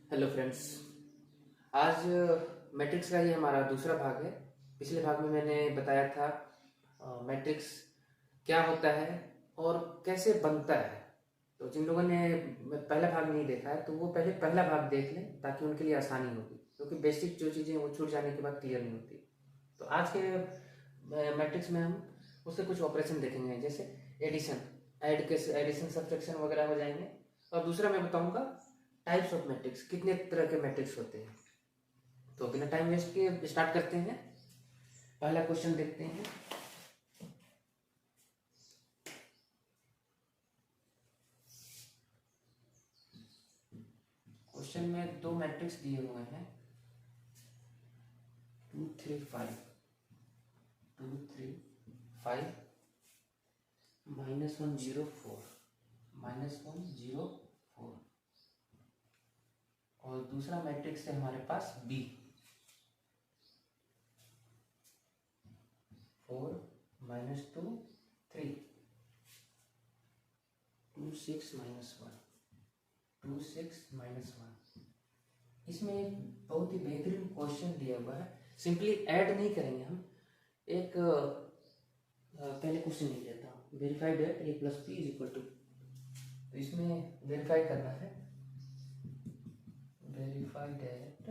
Hello friends. आज matrix का ही हमारा दूसरा भाग है। पिछले भाग में मैंने बताया था मैट्रिक्स क्या होता है और कैसे बनता है। तो जिन लोगों ने पहला भाग नहीं देखा है तो वो पहले पहला भाग देख लें ताकि उनके लिए आसानी होगी, क्योंकि बेसिक जो चीज़ें वो छूट जाने के बाद क्लियर नहीं होती। तो आज के मैट्रिक्स में हम उसके कुछ ऑपरेशन देखेंगे, जैसे एडिशन, एडिशन सब्ट्रैक्शन वगैरह हो जाएंगे। और दूसरा मैं बताऊंगा टाइप्स ऑफ मैट्रिक्स, कितने तरह के मैट्रिक्स होते हैं। तो बिना टाइम वेस्ट किए स्टार्ट करते हैं। पहला क्वेश्चन देखते हैं। क्वेश्चन में दो मैट्रिक्स दिए हुए हैं 2 3 5 2 3 5 -1 0 4 -1 0 4 और दूसरा मैट्रिक्स है हमारे पास बी 4 -2 3 2 6 -1 2 6 -1। इसमें एक बहुत ही बेहतरीन क्वेश्चन दिया हुआ है। सिंपली ऐड नहीं करेंगे हम, एक पहले क्वेश्चन लिख लेता हूँ। Verified at A plus B is equal to, तो इसमें वेरीफाई करना है। Verified at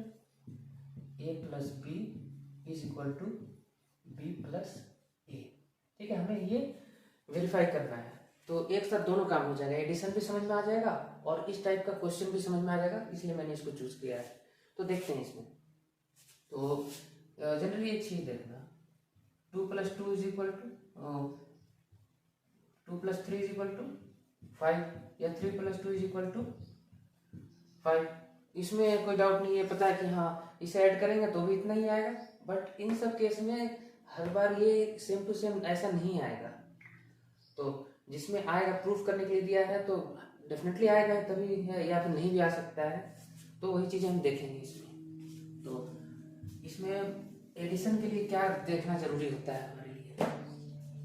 A plus B is equal to B plus A. ठीक है, हमें ये वेरीफाई करना है। तो एक साथ दोनों काम हो जाएगा, एडिशन भी समझ में आ जाएगा और इस टाइप का क्वेश्चन भी समझ में आ जाएगा, इसलिए मैंने इसको चूज किया है। तो देखते हैं इसमें। तो जनरली एक चीज देखना, 2 + 2 is equal to 2 + 3 is equal to 5 या 3 + 2 इज इक्वल टू 5। इसमें कोई डाउट नहीं है, पता है कि हाँ इसे ऐड करेंगे तो भी इतना ही आएगा। बट इन सब केस में हर बार ये सेम टू सेम ऐसा नहीं आएगा। तो जिसमें आएगा प्रूफ करने के लिए दिया है तो डेफिनेटली आएगा, तभी है, या फिर नहीं भी आ सकता है। तो वही चीजें हम देखेंगे इसमें। तो इसमें एडिशन के लिए क्या देखना जरूरी होता है हमारे लिए।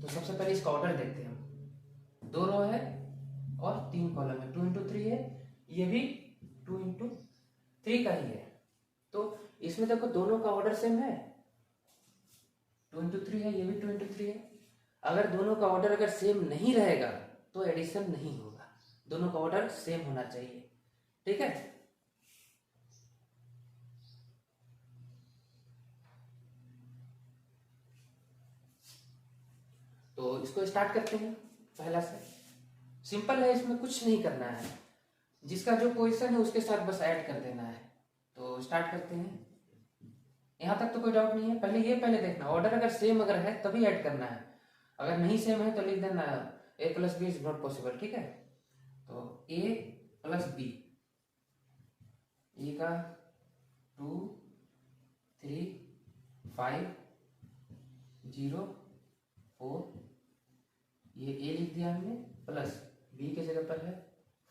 तो सबसे पहले इसका ऑर्डर देखते हैं हम। 2 रो है और 3 कॉलम है, 2 × 3 है, ये भी 2 × 3 का ही है। तो इसमें देखो दोनों का ऑर्डर सेम है, 2 × 3 है, ये भी 2 × 3 है। अगर दोनों का ऑर्डर अगर सेम नहीं रहेगा तो एडिशन नहीं होगा, दोनों का ऑर्डर सेम होना चाहिए। ठीक है, तो इसको स्टार्ट करते हैं। पहला से सिंपल है, इसमें कुछ नहीं करना है, जिसका जो पोजीशन है उसके साथ बस ऐड कर देना है। तो स्टार्ट करते हैं। यहां तक तो कोई डाउट नहीं है। पहले देखना ऑर्डर अगर सेम अगर है तभी ऐड करना है, अगर नहीं सेम है तो लिख देना a + b is not possible. ठीक है, तो a + b, ए का 2 3 5 0 4, ये a लिख दिया हमने, प्लस b के जगह पर है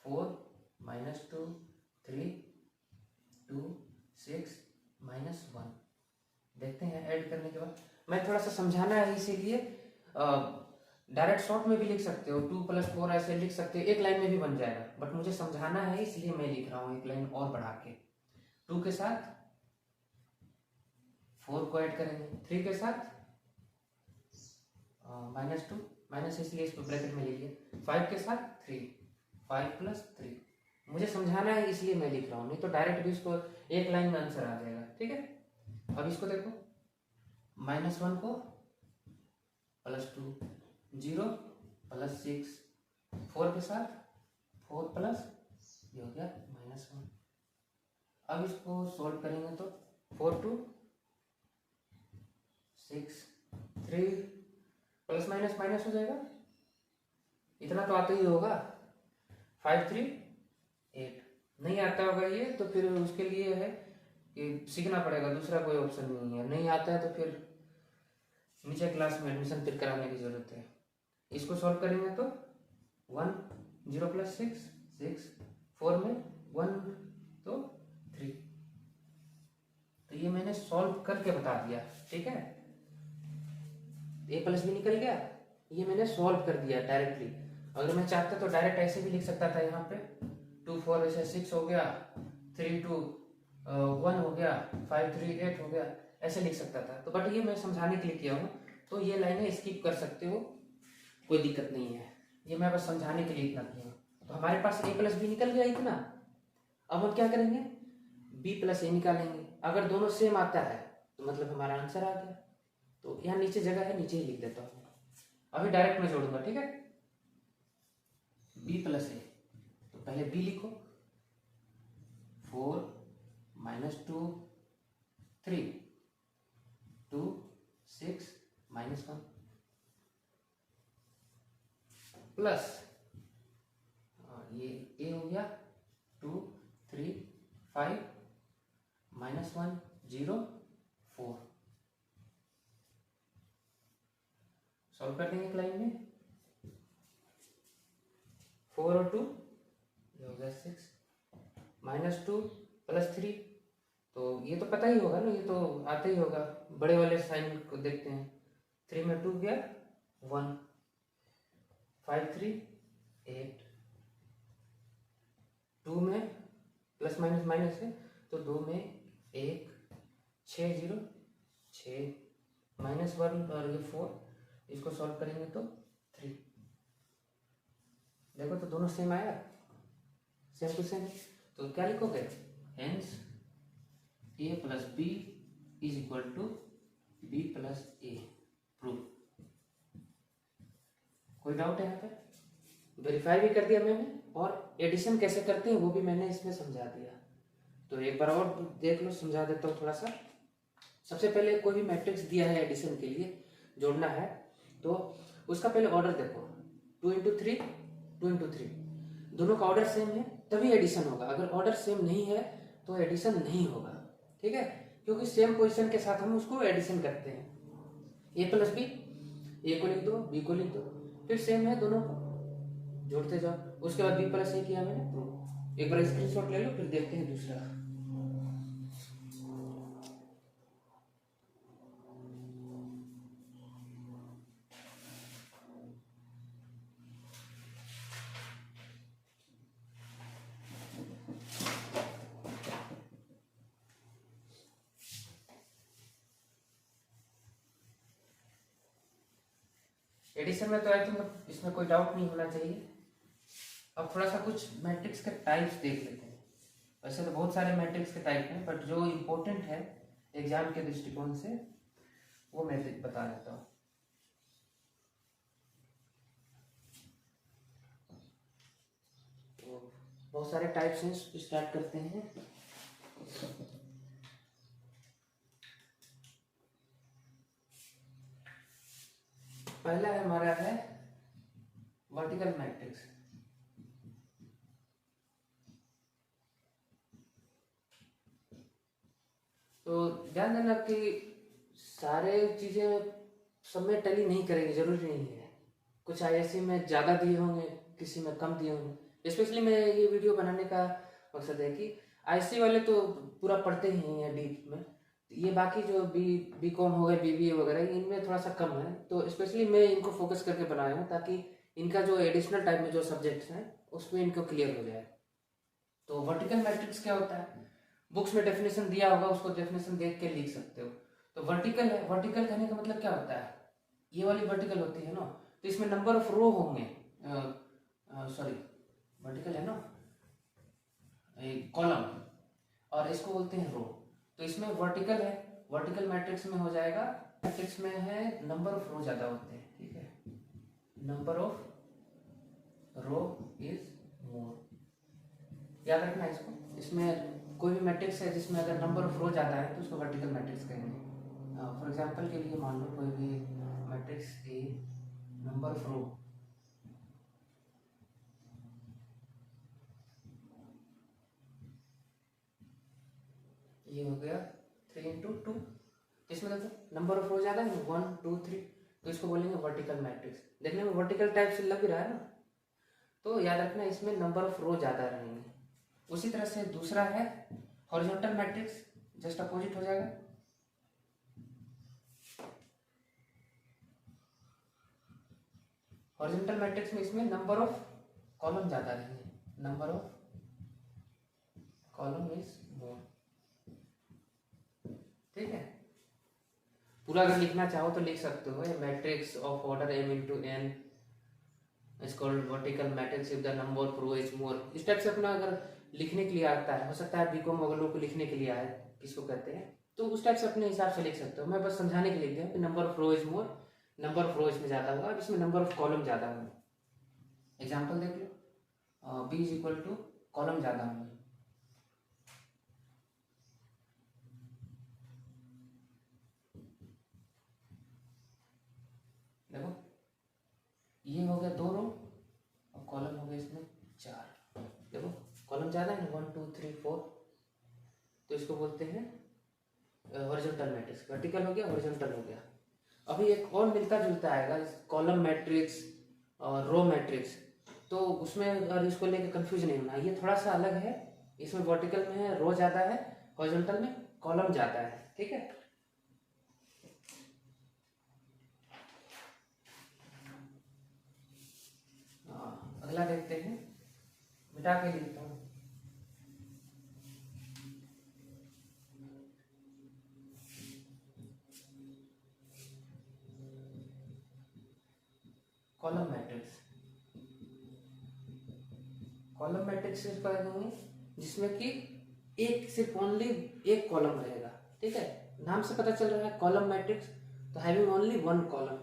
4 -2 3 2 6 -1। देखते हैं ऐड करने के बाद। मैं थोड़ा सा समझाना है इसीलिए डायरेक्ट शॉर्ट में भी लिख सकते हो, 2 + 4 ऐसे लिख सकते हो, एक लाइन में भी बन जाएगा। बट मुझे समझाना है इसलिए मैं लिख रहा हूँ एक लाइन और बढ़ा के। 2 के साथ 4 को ऐड करेंगे, 3 के साथ -2 माइनस, इसलिए इसको ब्रैकेट में लिखिए, 5 के साथ 3, 5 + 3। मुझे समझाना है इसलिए मैं लिख रहा हूँ, नहीं तो डायरेक्ट भी इसको एक लाइन में आंसर आ जाएगा। ठीक है, अब इसको देखो, -1 को +2, 0 + 6, 4 के साथ 4 प्लस ये हो गया -1। अब इसको सॉल्व करेंगे तो 4 2 6 3 प्लस माइनस माइनस हो जाएगा, इतना तो आता ही होगा। 5 3 8, नहीं आता होगा ये तो फिर उसके लिए है कि सीखना पड़ेगा, दूसरा कोई ऑप्शन नहीं है। नहीं आता है तो फिर नीचे क्लास में एडमिशन फिर कराने की जरूरत है। इसको सॉल्व करेंगे तो 1 0 + 6 6, 4 में 1 तो 3। तो ये मैंने सॉल्व करके बता दिया। ठीक है, a + b निकल गया, ये मैंने सॉल्व कर दिया डायरेक्टली। अगर मैं चाहता तो डायरेक्ट ऐसे भी लिख सकता था, यहाँ पे 2 4 ऐसे 6 हो गया, 3 2 1 हो गया, 5 3 8 हो गया, ऐसे लिख सकता था। तो बट ये मैं समझाने के लिए किया हूँ, तो ये लाइनें स्किप कर सकते हो, कोई दिक्कत नहीं है। ये मैं बस समझाने के लिए इतना किया हूँ। तो हमारे पास a प्लस बी निकल गया इतना। अब हम क्या करेंगे, b प्लस ए निकालेंगे। अगर दोनों सेम आता है तो मतलब हमारा आंसर आ गया। तो यहाँ नीचे जगह है, नीचे ही लिख देता हूँ। अभी डायरेक्ट में जोड़ूंगा, ठीक है। b प्लस ए, तो पहले b लिखो, 4 -2 3 2 6 -1 प्लस ये a हो गया 2 3 5 -1 0 4। सॉल्व कर देंगे एक लाइन में, 4 और 2 ये हो गया 6 -2 + 3, तो ये तो पता ही होगा ना, ये तो आता ही होगा, बड़े वाले साइन को देखते हैं। 3 में 2 गया 1, 5 3 8, 2 में प्लस माइनस माइनस है तो 2 में 1 6 0 6 -1 और ये 4, इसको सॉल्व करेंगे तो 3। देखो तो दोनों सेम आया, सेम टू सेम। तो क्या लिखोगे, hence a + b = b + a, prove. कोई डाउट है यहाँ पे? वेरीफाई भी कर दिया मैंने, और एडिशन कैसे करते हैं वो भी मैंने इसमें समझा दिया। तो एक बार और देख लो, समझा देता हूँ थोड़ा सा। सबसे पहले कोई भी मैट्रिक्स दिया है एडिशन के लिए, जोड़ना है, तो उसका पहले ऑर्डर देखो, 2 × 3 2 × 3, दोनों का ऑर्डर सेम है तभी एडिशन होगा। अगर ऑर्डर सेम नहीं है तो एडिशन नहीं होगा, ठीक है, क्योंकि सेम पोजीशन के साथ हम उसको एडिशन करते हैं। a + b, a को लिख दो, b को लिख दो, फिर सेम है दोनों को जोड़ते जाओ। उसके बाद b + a किया मैंने, प्रूव। एक बार स्क्रीनशॉट ले लो, फिर देखते हैं दूसरा। एडिशन में तो आई थिंक इसमें कोई डाउट नहीं होना चाहिए। अब थोड़ा सा कुछ मैट्रिक्स के टाइप्स देख लेते हैं। वैसे तो बहुत सारे मैट्रिक्स के टाइप हैं, बट जो इम्पोर्टेंट है एग्जाम के दृष्टिकोण से वो मैं बता देता हूँ। तो बहुत सारे टाइप्स हैं, स्टार्ट करते हैं। पहला हमारा है वर्टिकल मैट्रिक्स। तो ध्यान देना कि सारे चीजें सब में टैली नहीं करेंगे, जरूरी नहीं है। कुछ आईएससी में ज़्यादा दिए होंगे, किसी में कम दिए होंगे। स्पेशली मैं ये वीडियो बनाने का मकसद है कि आईएससी वाले तो पूरा पढ़ते ही हैं डीप में, ये बाकी जो बी.कॉम हो गए, बीबीए वगैरह, इनमें थोड़ा सा कम है। तो स्पेशली मैं इनको फोकस करके बनाया हूँ ताकि इनका जो एडिशनल टाइप में जो सब्जेक्ट्स हैं उसमें इनको क्लियर हो जाए। तो वर्टिकल मैट्रिक्स क्या होता है, बुक्स में डेफिनेशन दिया होगा, उसको डेफिनेशन देख के लिख सकते हो। तो वर्टिकल है, वर्टिकल कहने का मतलब क्या होता है, ये वाली वर्टिकल होती है ना, तो इसमें नंबर ऑफ रो होंगे, सॉरी वर्टिकल है ना, कॉलम, और इसको बोलते हैं रो। तो इसमें वर्टिकल है, वर्टिकल मैट्रिक्स में हो जाएगा, मैट्रिक्स में है नंबर ऑफ रो ज्यादा होते हैं, ठीक है, number of row is more, याद रखना इसको। इसमें कोई भी मैट्रिक्स है जिसमें अगर नंबर ऑफ रो ज्यादा है तो उसको वर्टिकल मैट्रिक्स कहेंगे। फॉर एग्जांपल के लिए मान लो कोई भी मैट्रिक्स ए, नंबर ऑफ रो ये हो गया 3 × 2, इसमें देखो नंबर ऑफ रो ज्यादा है, 1 2 3, तो इसको बोलेंगे वर्टिकल मैट्रिक्स। देखने में वर्टिकल टाइप से लग रहा है ना, तो याद रखना इसमें नंबर ऑफ रो ज्यादा रहेंगे। उसी तरह से दूसरा है हॉरिजॉन्टल मैट्रिक्स, जस्ट अपोजिट हो जाएगा। हॉरिजॉन्टल मैट्रिक्स में इसमें नंबर ऑफ कॉलम ज्यादा रहेंगे, number of column is more. ठीक है, पूरा अगर लिखना चाहो तो लिख सकते हो। Matrix of order m into n is called vertical matrix if the number of row is more. इस टाइप से अपना अगर लिखने के लिए आता है, हो सकता है बीकॉम वगैरह को लिखने के लिए आए, किसको कहते हैं, तो उस टाइप से अपने हिसाब से लिख सकते हो। मैं बस समझाने के लिए दिया कि number of row is more, number of row इसमें ज़्यादा होगा, अब इसमें नंबर ऑफ कॉलम ज़्यादा होंगे। एग्जाम्पल देख लो, B is equal to column ज़्यादा होंगे। देखो ये हो गया 2 रो और कॉलम हो गया इसमें 4। देखो कॉलम ज़्यादा है ना, 1 2 3 4, तो इसको बोलते हैं हॉरिजॉन्टल मैट्रिक्स। वर्टिकल हो गया, हॉरिजॉन्टल हो गया। अभी एक और मिलता जुलता आएगा, कॉलम मैट्रिक्स और रो मैट्रिक्स, तो उसमें अगर इसको लेकर कंफ्यूज नहीं होना, ये थोड़ा सा अलग है। इसमें वर्टिकल में है रो ज़्यादा है, हॉरिजॉन्टल में कॉलम ज़्यादा है। ठीक है, अगला देखते हैं, मिटा के लिखता हूँ। कॉलम मैट्रिक्स, कॉलम मैट्रिक्स इसको कहेंगे जिसमें कि एक सिर्फ ओनली एक कॉलम रहेगा। ठीक है, नाम से पता चल रहा है कॉलम मैट्रिक्स, तो having only 1 column.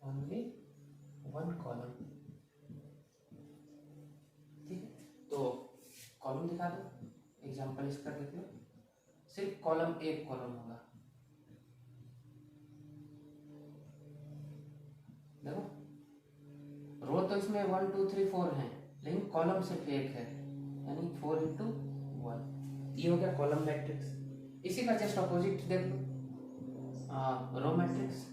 Only 1 column. ठीक है, तो कॉलम दिखा दो, एग्जांपल इसका देख लो। सिर्फ कॉलम एक कॉलम होगा। देखो रो तो इसमें 1 2 3 4 है, लेकिन कॉलम सिर्फ एक है, यानी 4 इंटू 1। ये हो गया कॉलम मैट्रिक्स। इसी का जस्ट अपोजिट देख लो, रो मैट्रिक्स।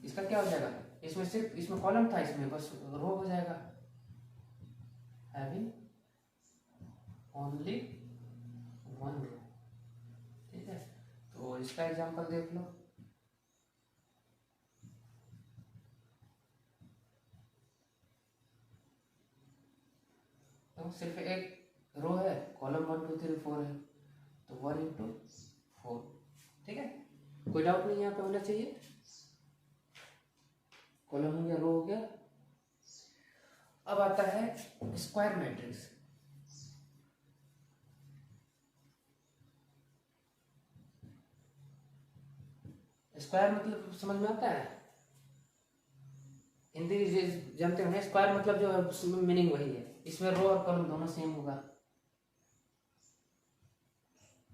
इसका क्या हो जाएगा, इसमें सिर्फ इसमें कॉलम था, इसमें बस रो हो जाएगा। हैविंग ओनली 1 रो। ठीक है, तो इसका एग्जांपल देख लो। तो सिर्फ एक रो है, कॉलम 1 2 3 4 है, तो 1 इंटू 4। ठीक है, कोई डाउट नहीं यहाँ पे होना चाहिए। कॉलम हो गया, रो हो गया। अब आता है स्क्वायर मैट्रिक्स। स्क्वायर मतलब समझ में आता है, हिंदी जानते हो ना, स्क्वायर मतलब जो है मीनिंग वही है। इसमें रो और कॉलम दोनों सेम होगा।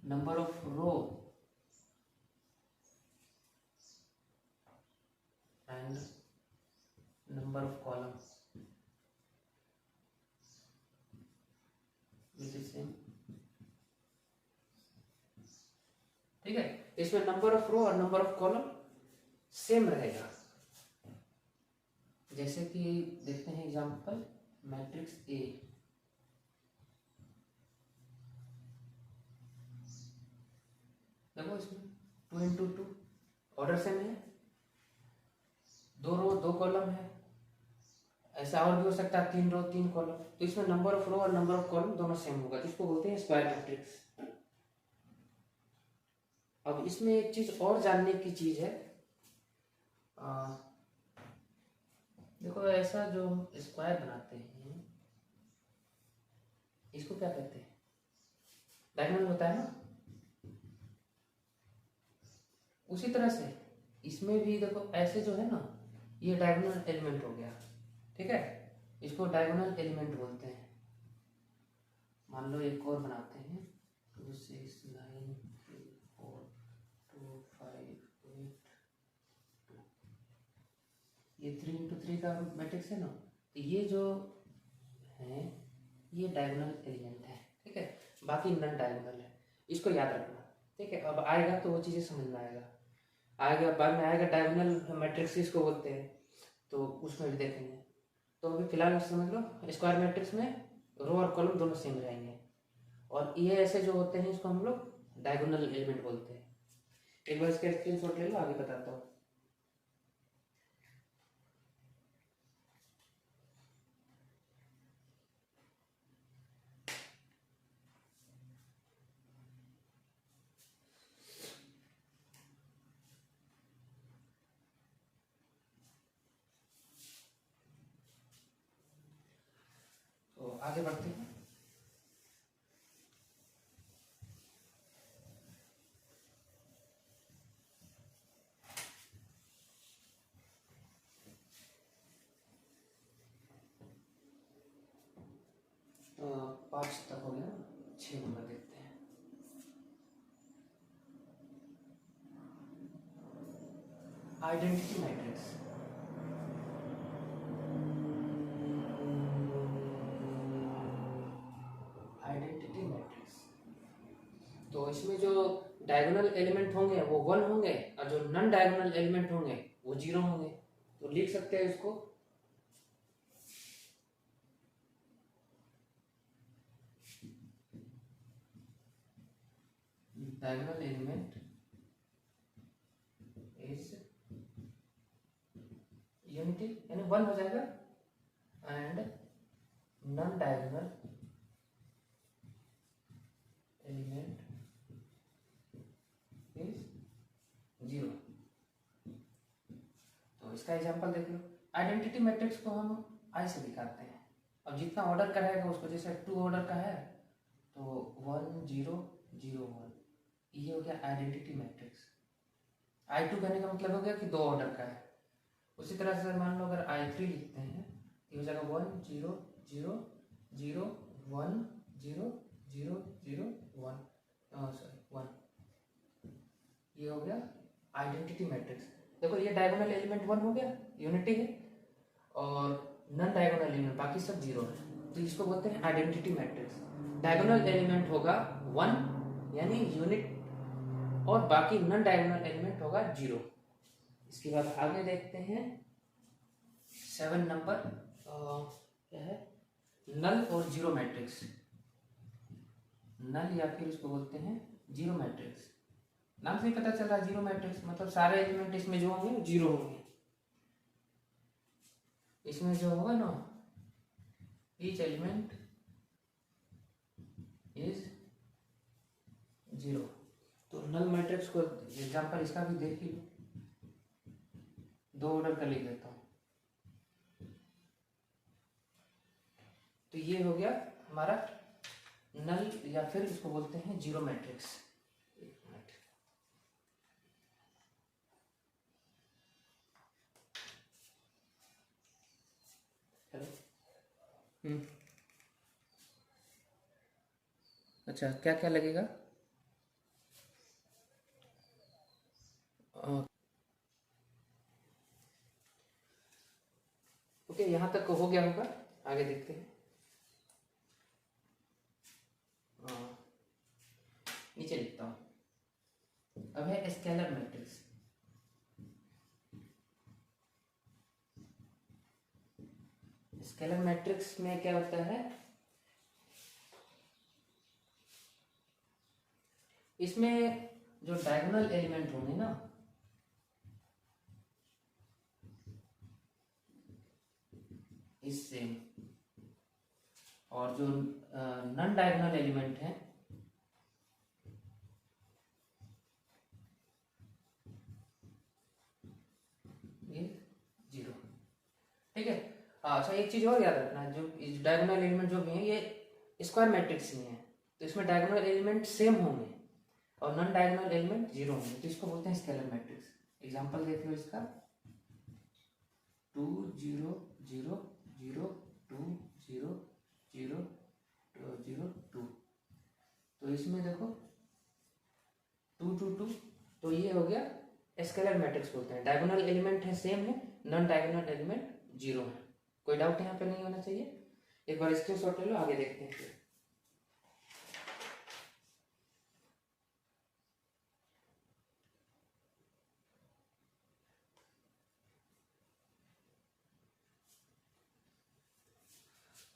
Number of row and number of column which is same. ठीक है, इसमें नंबर ऑफ रो और नंबर ऑफ कॉलम सेम रहेगा। जैसे कि देखते हैं एग्जांपल, मैट्रिक्स ए। देखो इसमें 2 इंटू 2 ऑर्डर सेम है, 2 रो 2 कॉलम है। ऐसा और भी हो सकता है 3 रो 3 कॉलम, तो इसमें नंबर ऑफ रो और नंबर ऑफ कॉलम दोनों सेम होगा, जिसको बोलते हैं स्क्वायर मैट्रिक्स। अब इसमें एक चीज और जानने की चीज है, देखो ऐसा जो हम स्क्वायर बनाते हैं, इसको क्या कहते हैं, डायगोनल होता है ना। उसी तरह से इसमें भी देखो ऐसे जो है ना, ये डायगोनल एलिमेंट हो गया। ठीक है, इसको डायगोनल एलिमेंट बोलते हैं। मान लो एक और बनाते हैं, 2 6 9 3 4 2 5 8 2। ये 3 इंटू 3 का मैट्रिक्स है ना, तो ये जो है ये डायगोनल एलिमेंट है। ठीक है, बाकी नॉन डायगोनल है, इसको याद रखना। ठीक है, अब आएगा तो वो चीज़ें समझ में आएगा, बाद में आएगा डायगोनल मैट्रिक्स इसको बोलते हैं, तो उसमें भी देखेंगे। तो अभी फिलहाल समझ लो, स्क्वायर मैट्रिक्स में रो और कॉलम दोनों सेम रहेंगे, और ये ऐसे जो होते हैं इसको हम लोग डायगोनल एलिमेंट बोलते हैं। एक बार इसका स्क्रीनशॉट ले लो, आगे बताता हूँ। तो आगे बढ़ते हैं। तो 5 तक हो गया, 6 नंबर देखते हैं। Identity matrix. आइडेंटिटी मैट्रिक्स, तो इसमें जो डायगोनल एलिमेंट होंगे वो 1 होंगे और जो नॉन डायगोनल एलिमेंट होंगे वो 0 होंगे। तो लिख सकते हैं इसको डायगोनल एलिमेंट इज यूनिटी, यानी 1 हो जाएगा, and non diagonal element is 0। तो इसका एग्जांपल देख लो। आइडेंटिटी मैट्रिक्स को हम आई से दिखाते हैं। अब जितना ऑर्डर का रहेगा उसको, जैसे 2 ऑर्डर का है तो 1 0 0 1, ये हो गया आइडेंटिटी मैट्रिक्स। I2 कहने का मतलब हो गया कि 2 ऑर्डर का है। उसी तरह से मान लो अगर I3 लिखते हैं, ये हो जाएगा 1 0 0 0 1 0 0 0 1, सॉरी 1। ये हो गया आइडेंटिटी मैट्रिक्स। देखो ये डायगोनल एलिमेंट 1 हो गया, यूनिटी है, और नॉन डायगोनल एलिमेंट बाकी सब 0 है, तो इसको बोलते हैं आइडेंटिटी मैट्रिक्स। डायगोनल एलिमेंट होगा 1 यानी यूनिट, और बाकी नॉन डायगोनल एलिमेंट होगा 0। इसके बाद आगे देखते हैं 7 नंबर, क्या है, नल और 0 मैट्रिक्स। नल या फिर इसको बोलते हैं 0 मैट्रिक्स। नाम से ही पता चल रहा है 0 मैट्रिक्स, मतलब सारे एलिमेंट इसमें जो होंगे वो 0 होंगे। इसमें जो होगा ना, ईच एलिमेंट इज 0। तो नल मैट्रिक्स को एग्जांपल इसका भी देख ही लो, 2 ऑर्डर का लिख देता हूँ। तो ये हो गया हमारा नल या फिर इसको बोलते हैं 0 मैट्रिक्स। एक मिनट, हेलो। अच्छा, क्या क्या लगेगा? ओके, यहाँ तक हो गया होगा, आगे देखते हैं। नीचे लिखता हूँ। अब है स्केलर मैट्रिक्स। स्केलर मैट्रिक्स में क्या होता है, इसमें जो डायगोनल एलिमेंट होंगे ना, इससे, और जो नॉन डायगोनल एलिमेंट है ये 0। ठीक है। अच्छा, एक चीज और याद रखना, जो डायगोनल एलिमेंट जो भी है ये स्क्वायर मैट्रिक्स में है, तो इसमें डायगोनल एलिमेंट सेम होंगे और नॉन डायगोनल एलिमेंट 0 होंगे, तो इसको बोलते हैं स्केलर मैट्रिक्स। एग्जांपल देख लो इसका, 2 0 0 0 2 0 0 0 2। तो इसमें देखो 2 2 2, तो ये हो गया स्केलर मैट्रिक्स बोलते हैं। डायगोनल एलिमेंट है सेम है, नॉन डायगोनल एलिमेंट 0 है। कोई डाउट यहाँ पे नहीं होना चाहिए। एक बार स्क्रीनशॉट ले लो, आगे देखते हैं फिर।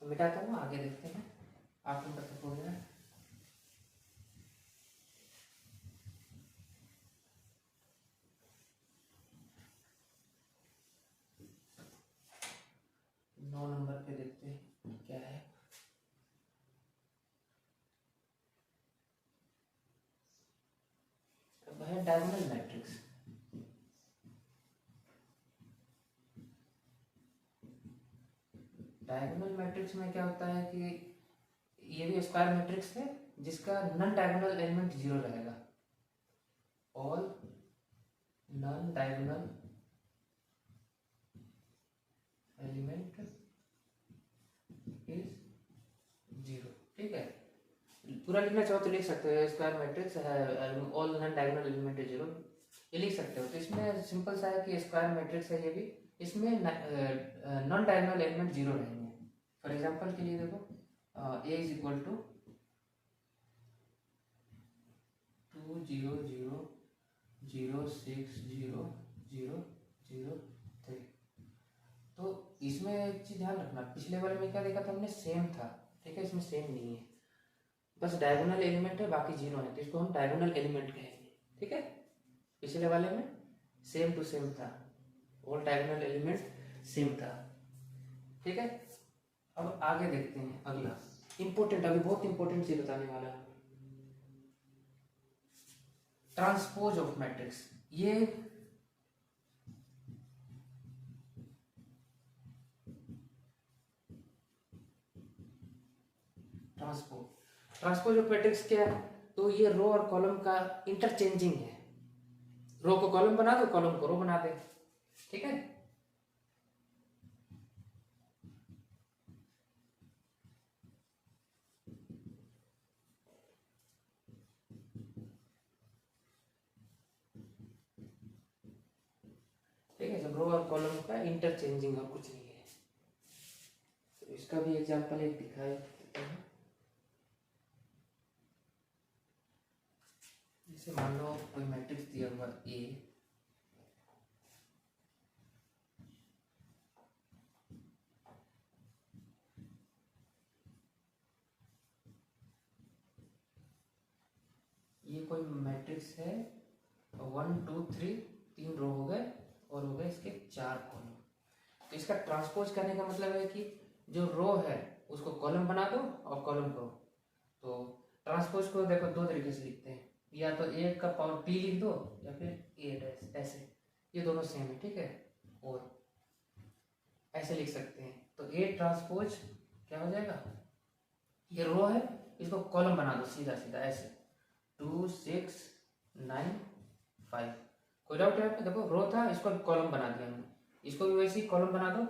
तो मिटाता हूँ, आगे देखते हैं। 8 नंबर तक हो गया है। Diagonal matrix. डायगोनल मैट्रिक्स में क्या होता है कि ये भी स्क्वायर मैट्रिक्स है जिसका नॉन डायगोनल एलिमेंट जीरो रहेगा। All non diagonal element is zero. ठीक है, पूरा लिखना चाहो तो लिख सकते हो, स्क्वायर मैट्रिक्स है all non diagonal element is zero, ये लिख सकते हो। तो इसमें सिंपल सा है कि स्क्वायर मैट्रिक्स है ये भी, इसमें नॉन डायगोनल एलिमेंट जीरो रहेंगे। फॉर एग्जांपल के लिए देखो ए इज इक्वल टू 2 0 0 0 6 0 0 0 3। तो इसमें एक चीज ध्यान रखना, पिछले वाले में क्या देखा था हमने, सेम था। ठीक है, इसमें सेम नहीं है, बस डायगोनल एलिमेंट है बाकी जीरो है, तो इसको हम डायगोनल एलिमेंट कहेंगे। ठीक है, पिछले वाले में सेम टू सेम था, ऑल डायगोनल एलिमेंट सेम था। ठीक है, अब आगे देखते हैं अगला इंपॉर्टेंट, अभी बहुत इंपॉर्टेंट चीज बताने वाला है, ट्रांसपोज ऑफ मैट्रिक्स। ये ट्रांसपोज ऑफ मैट्रिक्स क्या है, तो ये रो और कॉलम का इंटरचेंजिंग है। रो को कॉलम बना दो, कॉलम को रो बना दे। ठीक है, ठीक है, जब रो और कॉलम का इंटरचेंजिंग और कुछ नहीं है। तो इसका भी एग्जांपल एक दिखाई देते हैं। जैसे मान लो कोई मैट्रिक्स दिया हुआ ए, ये कोई मैट्रिक्स है 1 2 3, 3 रो हो गए और हो गए इसके 4 कॉलम। तो इसका ट्रांसपोज करने का मतलब है कि जो रो है उसको कॉलम बना दो और कॉलम को। तो ट्रांसपोज को देखो दो तरीके से लिखते हैं, या तो ए का पावर p लिख दो या फिर ए डैश, ऐसे, ये दोनों सेम है। ठीक है, और ऐसे लिख सकते हैं। तो ए ट्रांसपोज क्या हो जाएगा, ये रो है इसको कॉलम बना दो सीधा सीधा ऐसे, 2 6 9 5। कोई डाउट है? देखो रो था, इसको कॉलम बना दिया हमने, इसको भी वैसे ही कॉलम बना दो,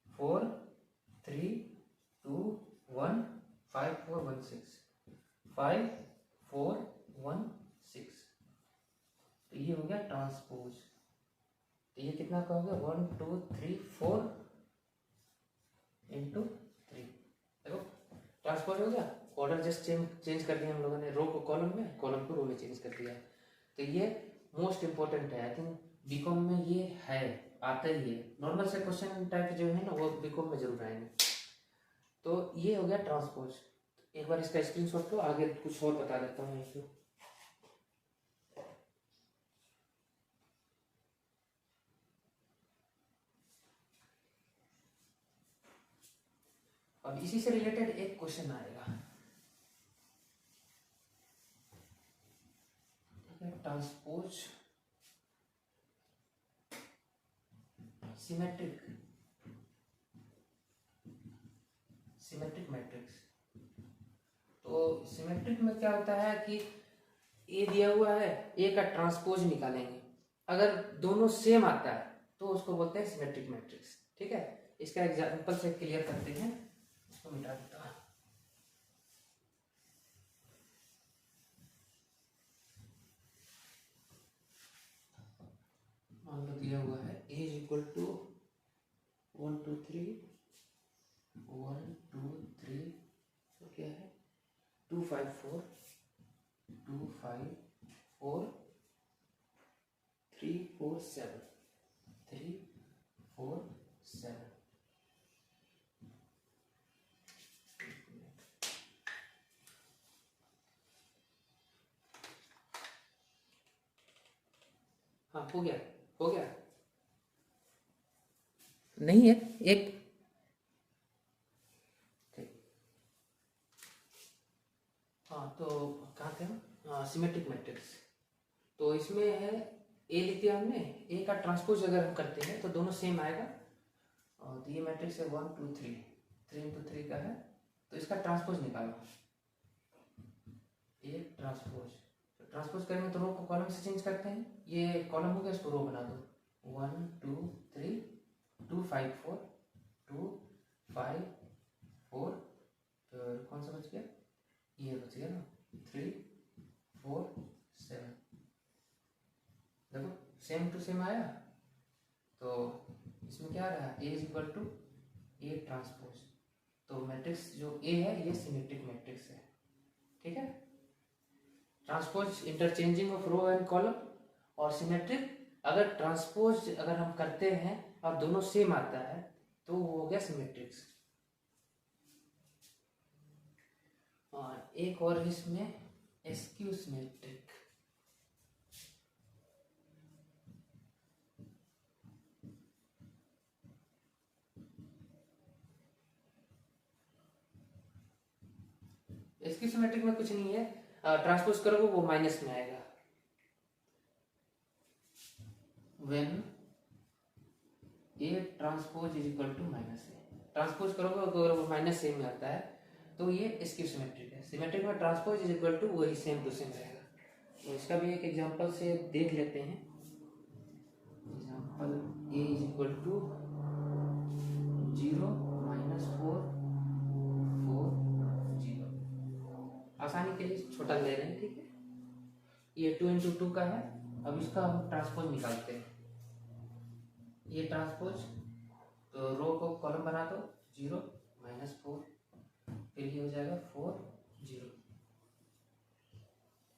4 3 2 1 5 4 1 6 5 4 1 6। तो ये हो गया ट्रांसपोज। तो ये कितना का हो गया, 1 2 3 4 इंटू 3। देखो ट्रांसपोज हो गया, ऑर्डर जस्ट चेंज कर दिया हम लोगों ने, रो को कॉलम में, कॉलम को रो में चेंज कर दिया। तो ये मोस्ट इंपॉर्टेंट है, आई थिंक बीकॉम में ये है, आता ही है। नॉर्मल से क्वेश्चन टाइप जो है ना वो बीकॉम में जरूर आएंगे। तो ये हो गया ट्रांसपोज। एक बार इसका स्क्रीनशॉट लो, आगे कुछ और बता देता हूँ इसको। अब इसी से रिलेटेड एक क्वेश्चन आएगा, ट्रांसपोज सिमेट्रिक मैट्रिक्स। तो सिमेट्रिक में क्या होता है कि ए दिया हुआ है, ए का ट्रांसपोज निकालेंगे, अगर दोनों सेम आता है तो उसको बोलते हैं सिमेट्रिक मैट्रिक्स। ठीक है, इसका एग्जांपल से क्लियर करते हैं, इसको मिटा देता हूं। मान लो दिया हुआ है ए इज इक्वल टू 1 2 3 1 2 3, तो क्या है 2 5 4 2 5 4 3 4 7 3 4 7। हाँ हो गया, हो गया नहीं है एक, हाँ तो कहाँ थे हम, हाँ सिमेट्रिक मैट्रिक्स। तो इसमें है ए लिख दिया हमने, ए का ट्रांसपोज अगर हम करते हैं तो दोनों सेम आएगा। और तो ये मैट्रिक्स है 1 2 3, 3 into 3 का है, तो इसका ट्रांसपोज निकालो, ए ट्रांसपोज। तो ट्रांसपोज करेंगे तो रो को कॉलम से चेंज करते हैं, ये कॉलम हो गया, इसको रो बना दो, 1 2 3 2 5 4 2 5 4, तो कौन सा बच गया, ये बच गया ना, 3 4 7। देखो सेम टू सेम आया। तो इसमें क्या रहा, A is equal to A transpose. तो मैट्रिक्स जो ए है ये सिमेट्रिक मैट्रिक्स है, ठीक है। Transpose interchanging of row and column, और सिमेट्रिक अगर ट्रांसपोज अगर हम करते हैं और दोनों सेम आता है तो वो हो गया सिमेट्रिक्स। और एक और इसमें एसक्यू सिमेट्रिक। एसक्यू सिमेट्रिक में कुछ नहीं है, ट्रांसपोज करोगे वो माइनस में आएगा। When A transpose is equal to minus A, transpose करोगे अगर वो माइनस सेम में आता है तो ये एसक्यू सिमेट्रिक है। सिमेट्रिक में ट्रांसपोज इज इक्वल टू वही सेम टू सेम रहेगा। तो इसका भी एक एग्जांपल से देख लेते हैं। Example A is equal to 0 -4 4 0। आसानी के लिए छोटा ले रहे हैं, ठीक है। ये 2 into 2 का है। अब इसका हम ट्रांसपोज निकालते हैं, ये ट्रांसपोज, तो रो को कॉलम बना दो, 0 -4, फिर ये हो जाएगा 4 0।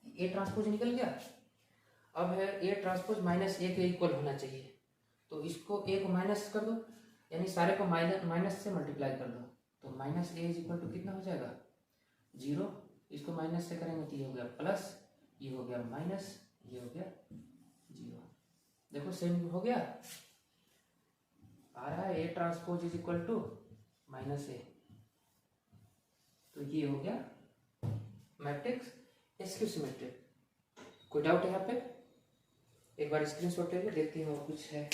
ए ट्रांसपोज निकल गया। अब है ए ट्रांसपोज -a के इक्वल होना चाहिए, तो इसको a को माइनस कर दो, यानी सारे को माइनस से मल्टीप्लाई कर दो, तो -a इज इक्वल टू कितना हो जाएगा 0। इसको माइनस से करेंगे तो ये हो गया प्लस, ये हो गया माइनस, ये हो गया 0। देखो सेम हो गया, आ रहा है A transpose is equal to -a। तो ये हो गया मैट्रिक्स एसक्यू सिमेट्रिक। कोई डाउट है यहाँ पे? एक बार स्क्रीनशॉट ले लो, देखती हूँ और कुछ है।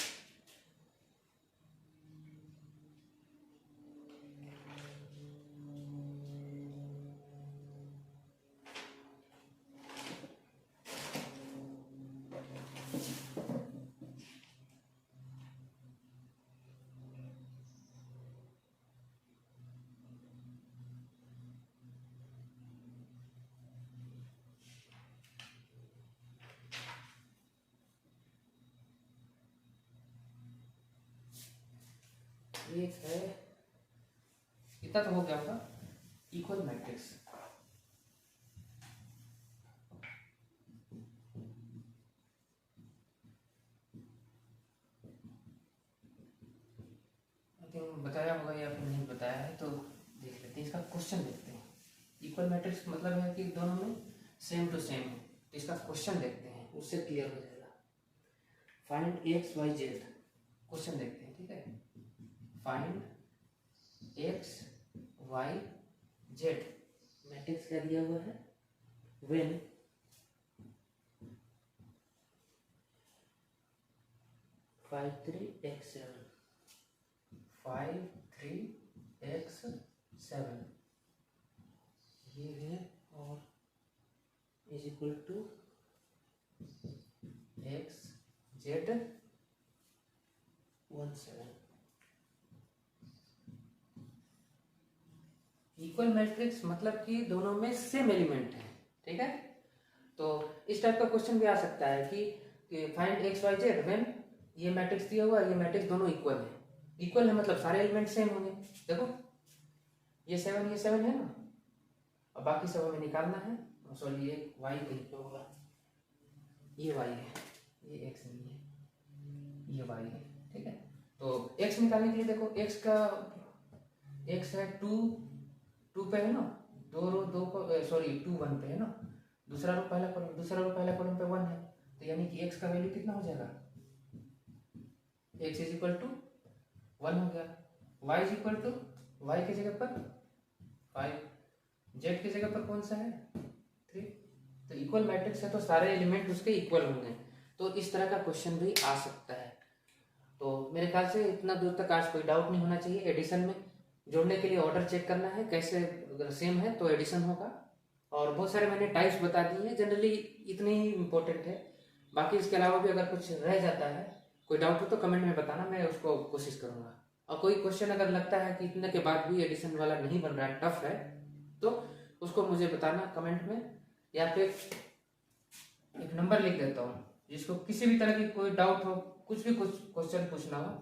एक है, इतना तो हो गया होगा, इक्वल मैट्रिक्स। बताया होगा या फिर नहीं बताया है, तो देख लेते हैं। इसका क्वेश्चन देखते हैं। इक्वल मैट्रिक्स मतलब है कि दोनों में सेम टू सेम है, तो इसका क्वेश्चन देखते हैं, उससे क्लियर हो जाएगा। Find x y z, question देखते हैं, ठीक है। Find x y z, matrix क्या दिया हुआ है, व्हेन 5 3 x 7 5 3 x 7 ये है, और is equal to x z 1 7। Equal matrix मतलब कि दोनों में सेम एलिमेंट है, ठीक है। तो इस टाइप का क्वेश्चन भी आ सकता है कि find x y z when ये मैट्रिक्स दिया हुआ है, ये मैट्रिक्स दोनों इक्वल है। इक्वल है मतलब सारे एलिमेंट सेम होंगे। देखो ये 7 है ना, और बाकी सब हमें निकालना है। सॉरी ये y कहीं पे होगा, ये y है, ये x नहीं है, ये y है, ठीक है। तो x निकालने के लिए देखो x का x है 2 पे है ना, 2 रो 2 को सॉरी 2 1 पे है ना, दूसरा रो पहला कॉलम पे 1 है, तो यानी कि x का वैल्यू कितना हो जाएगा, x इज इक्वल टू 1 हो गया। y is equal to y की जगह पर 5, z की जगह पर कौन सा है 3, तो इक्वल मैट्रिक्स है तो सारे एलिमेंट उसके इक्वल होंगे, तो इस तरह का क्वेश्चन भी आ सकता है। तो मेरे ख्याल से इतना दूर तक आज कोई डाउट नहीं होना चाहिए। एडिशन में जोड़ने के लिए ऑर्डर चेक करना है, कैसे अगर सेम है तो एडिशन होगा। और बहुत सारे मैंने टाइप्स बता दिए हैं, जनरली इतने ही इम्पोर्टेंट है। बाकी इसके अलावा भी अगर कुछ रह जाता है, कोई डाउट हो तो कमेंट में बताना, मैं उसको कोशिश करूँगा। और कोई क्वेश्चन अगर लगता है कि इतने के बाद भी एडिशन वाला नहीं बन रहा है, टफ है, तो उसको मुझे बताना कमेंट में, या फिर एक नंबर लिख देता हूँ, जिसको किसी भी तरह की कोई डाउट हो, कुछ भी कुछ क्वेश्चन पूछना हो,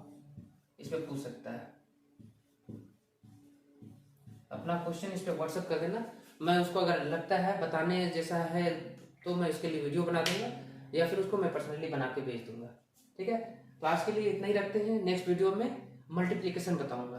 इस पर पूछ सकता है। अपना क्वेश्चन इस पर व्हाट्सअप कर देना, मैं उसको अगर लगता है बताने जैसा है तो मैं इसके लिए वीडियो बना दूंगा, या फिर उसको मैं पर्सनली बना के भेज दूंगा। ठीक है, तो आज के लिए इतना ही रखते हैं। नेक्स्ट वीडियो में मल्टीप्लिकेशन बताऊंगा।